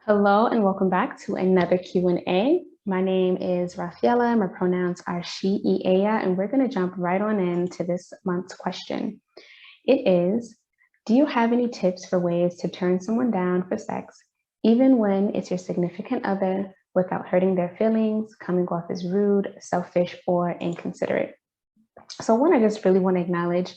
Hello and welcome back to another Q&A. My name is Rafaela, my pronouns are she, ella, and we're going to jump right on into this month's question. It is, do you have any tips for ways to turn someone down for sex, even when it's your significant other, without hurting their feelings, coming off as rude, selfish, or inconsiderate? So one, I just really want to acknowledge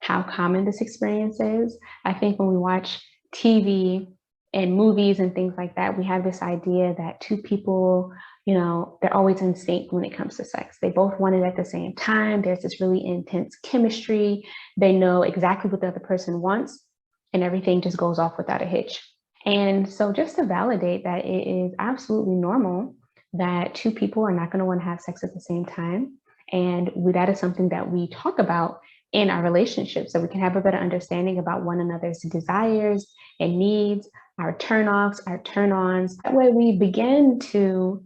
how common this experience is. I think when we watch TV and movies and things like that, we have this idea that two people, they're always in sync when it comes to sex. They both want it at the same time. There's this really intense chemistry. They know exactly what the other person wants, and everything just goes off without a hitch. And so just to validate that it is absolutely normal that two people are not going to want to have sex at the same time. And that is something that we talk about in our relationship so we can have a better understanding about one another's desires and needs, our turn-offs, our turn-ons. That way we begin to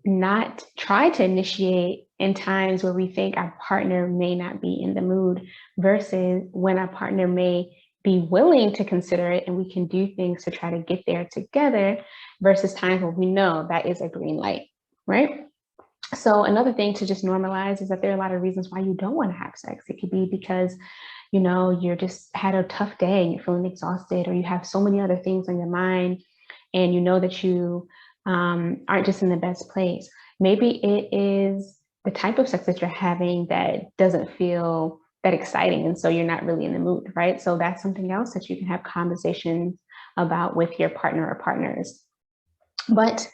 not try to initiate in times where we think our partner may not be in the mood versus when our partner may be willing to consider it and we can do things to try to get there together versus times where we know that is a green light, right? So another thing to just normalize is that there are a lot of reasons why you don't want to have sex. It could be because, you're just had a tough day and you're feeling exhausted, or you have so many other things on your mind and you know that you aren't just in the best place. Maybe it is the type of sex that you're having that doesn't feel that exciting. And so you're not really in the mood, right? So that's something else that you can have conversations about with your partner or partners. But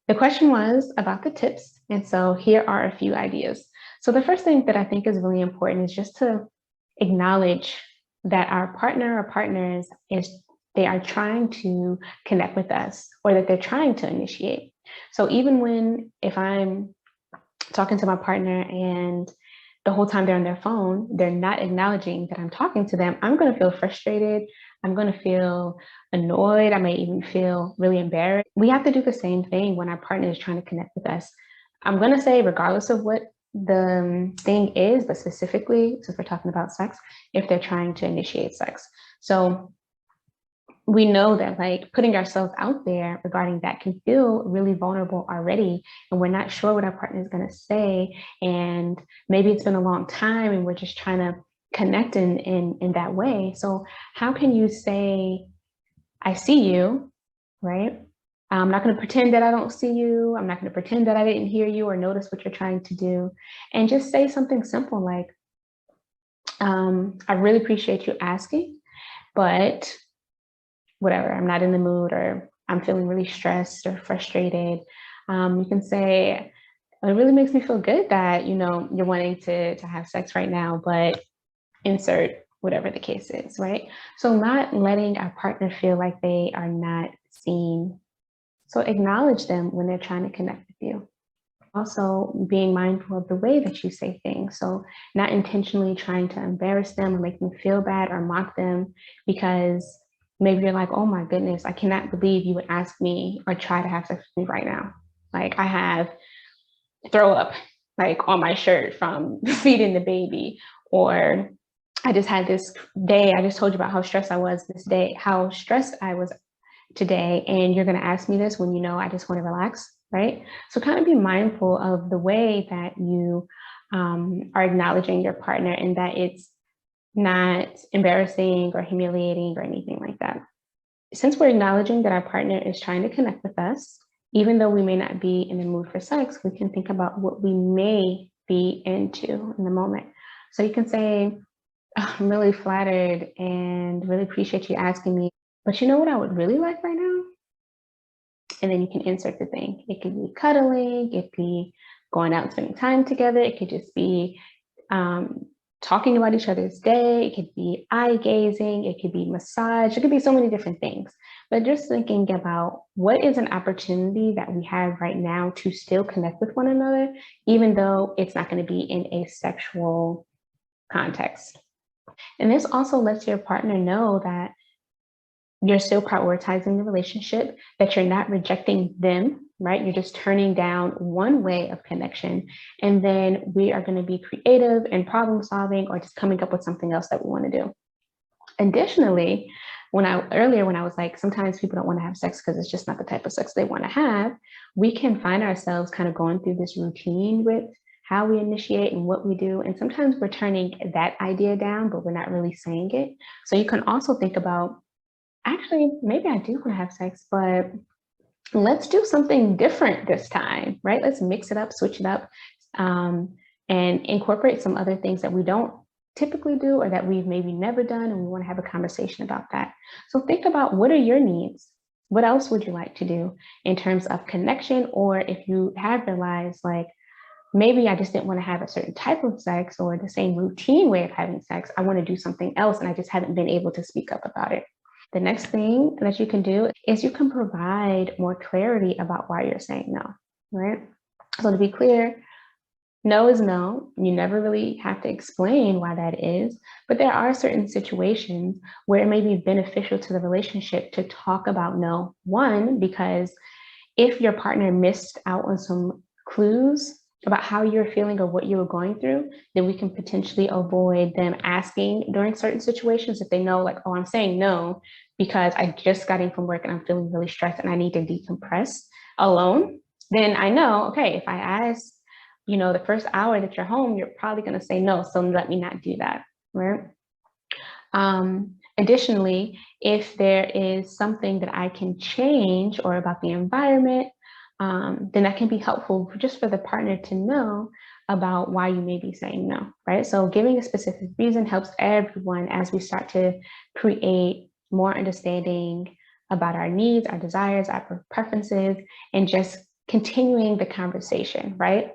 the question was about the tips. And so here are a few ideas. So the first thing that I think is really important is just to acknowledge that our partner or partners they are trying to connect with us or that they're trying to initiate. So even if I'm talking to my partner and the whole time they're on their phone, they're not acknowledging that I'm talking to them, I'm going to feel frustrated. I'm going to feel annoyed. I may even feel really embarrassed. We have to do the same thing when our partner is trying to connect with us. I'm going to say, regardless of what the thing is, but specifically, since we're talking about sex, if they're trying to initiate sex. So we know that putting ourselves out there regarding that can feel really vulnerable already, and we're not sure what our partner is going to say, and maybe it's been a long time and we're just trying to connect in that way. So how can you say, I see you, right? I'm not going to pretend that I don't see you. I'm not going to pretend that I didn't hear you or notice what you're trying to do. And just say something simple like, I really appreciate you asking, but whatever, I'm not in the mood, or I'm feeling really stressed or frustrated. You can say, it really makes me feel good that, you're wanting to have sex right now, but insert whatever the case is, right? So not letting our partner feel like they are not seen. So acknowledge them when they're trying to connect with you. Also being mindful of the way that you say things. So not intentionally trying to embarrass them or make them feel bad or mock them, because maybe you're like, oh my goodness, I cannot believe you would ask me or try to have sex with me right now. I have throw up on my shirt from feeding the baby, or I just had this day. I just told you about how stressed I was this day, how stressed I was today. And you're going to ask me this when I just want to relax, right? So kind of be mindful of the way that you are acknowledging your partner, and that it's not embarrassing or humiliating or anything like that. Since we're acknowledging that our partner is trying to connect with us, even though we may not be in the mood for sex, we can think about what we may be into in the moment. So you can say, oh, I'm really flattered and really appreciate you asking me, but you know what I would really like right now? And then you can insert the thing. It could be cuddling, it could be going out and spending time together, it could just be talking about each other's day, it could be eye gazing, it could be massage, it could be so many different things. But just thinking about what is an opportunity that we have right now to still connect with one another, even though it's not going to be in a sexual context. And this also lets your partner know that you're still prioritizing the relationship, that you're not rejecting them, right? You're just turning down one way of connection. And then we are going to be creative and problem solving, or just coming up with something else that we want to do. Additionally, earlier when I was like, sometimes people don't want to have sex because it's just not the type of sex they want to have, we can find ourselves kind of going through this routine with how we initiate and what we do. And sometimes we're turning that idea down, but we're not really saying it. So you can also think about, actually, maybe I do want to have sex, but let's do something different this time, right? Let's mix it up, switch it up, and incorporate some other things that we don't typically do or that we've maybe never done, and we want to have a conversation about that. So think about, what are your needs? What else would you like to do in terms of connection? Or if you have realized, like, maybe I just didn't want to have a certain type of sex or the same routine way of having sex, I want to do something else and I just haven't been able to speak up about it. The next thing that you can do is you can provide more clarity about why you're saying no, right? So to be clear, no is no. You never really have to explain why that is, but there are certain situations where it may be beneficial to the relationship to talk about no. One, because if your partner missed out on some clues about how you're feeling or what you were going through, then we can potentially avoid them asking during certain situations. If they know, like, oh, I'm saying no because I just got in from work and I'm feeling really stressed and I need to decompress alone, then I know, okay, if I ask, the first hour that you're home, you're probably going to say no. So let me not do that, right? Additionally, if there is something that I can change or about the environment, then that can be helpful just for the partner to know about why you may be saying no, right? So giving a specific reason helps everyone as we start to create more understanding about our needs, our desires, our preferences, and just continuing the conversation, right?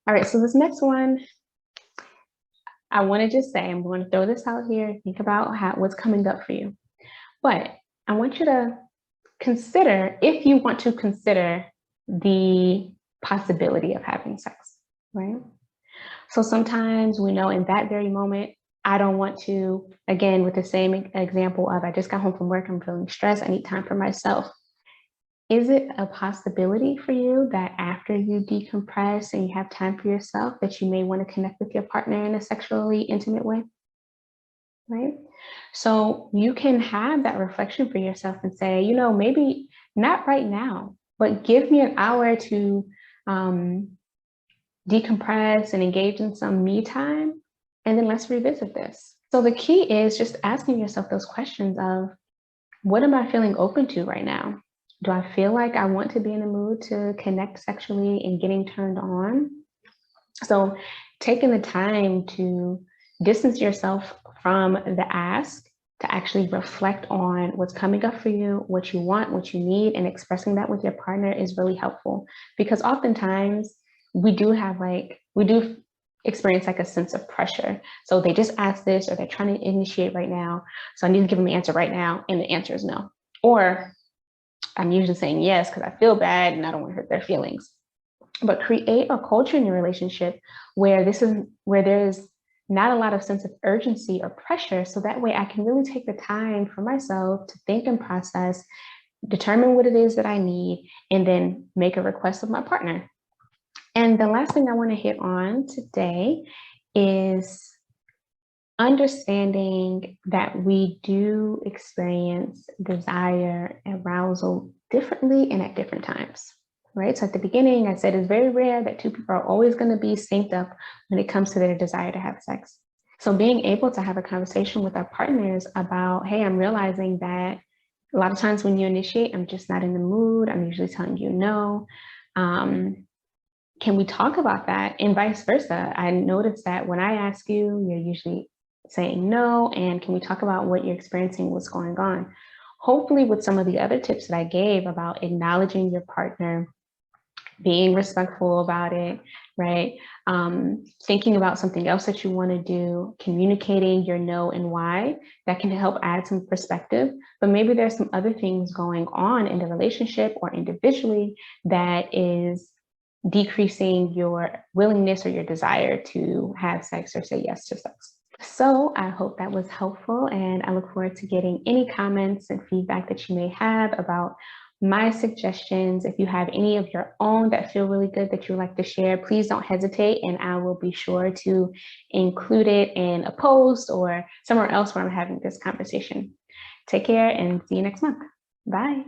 All right, so this next one, I want to just say, I'm going to throw this out here, think about what's coming up for you. But I want you to consider, if you want to consider the possibility of having sex, right? So sometimes we know in that very moment, I don't want to, again, with the same example of I just got home from work, I'm feeling stressed, I need time for myself. Is it a possibility for you that after you decompress and you have time for yourself, that you may want to connect with your partner in a sexually intimate way? Right? So you can have that reflection for yourself and say, maybe not right now, but give me an hour to decompress and engage in some me time, and then let's revisit this. So the key is just asking yourself those questions of, what am I feeling open to right now? Do I feel like I want to be in the mood to connect sexually and getting turned on? So taking the time to distance yourself from the ask, to actually reflect on what's coming up for you, what you want, what you need, and expressing that with your partner is really helpful. Because oftentimes we do experience like a sense of pressure. So they just asked this, or they're trying to initiate right now, so I need to give them the answer right now, and the answer is no. Or I'm usually saying yes because I feel bad and I don't want to hurt their feelings. But create a culture in your relationship where there is not a lot of sense of urgency or pressure. So that way I can really take the time for myself to think and process, determine what it is that I need, and then make a request of my partner. And the last thing I want to hit on today is understanding that we do experience desire and arousal differently and at different times, right? So at the beginning, I said it's very rare that two people are always going to be synced up when it comes to their desire to have sex. So being able to have a conversation with our partners about, hey, I'm realizing that a lot of times when you initiate, I'm just not in the mood. I'm usually telling you no. Can we talk about that? And vice versa. I noticed that when I ask you, you're usually saying no. And can we talk about what you're experiencing, what's going on? Hopefully with some of the other tips that I gave about acknowledging your partner, being respectful about it, right? Thinking about something else that you want to do, communicating your no and why, that can help add some perspective. But maybe there's some other things going on in the relationship or individually that is decreasing your willingness or your desire to have sex or say yes to sex. So I hope that was helpful, and I look forward to getting any comments and feedback that you may have about my suggestions. If you have any of your own that feel really good that you'd like to share, please don't hesitate, and I will be sure to include it in a post or somewhere else where I'm having this conversation. Take care and see you next month. Bye.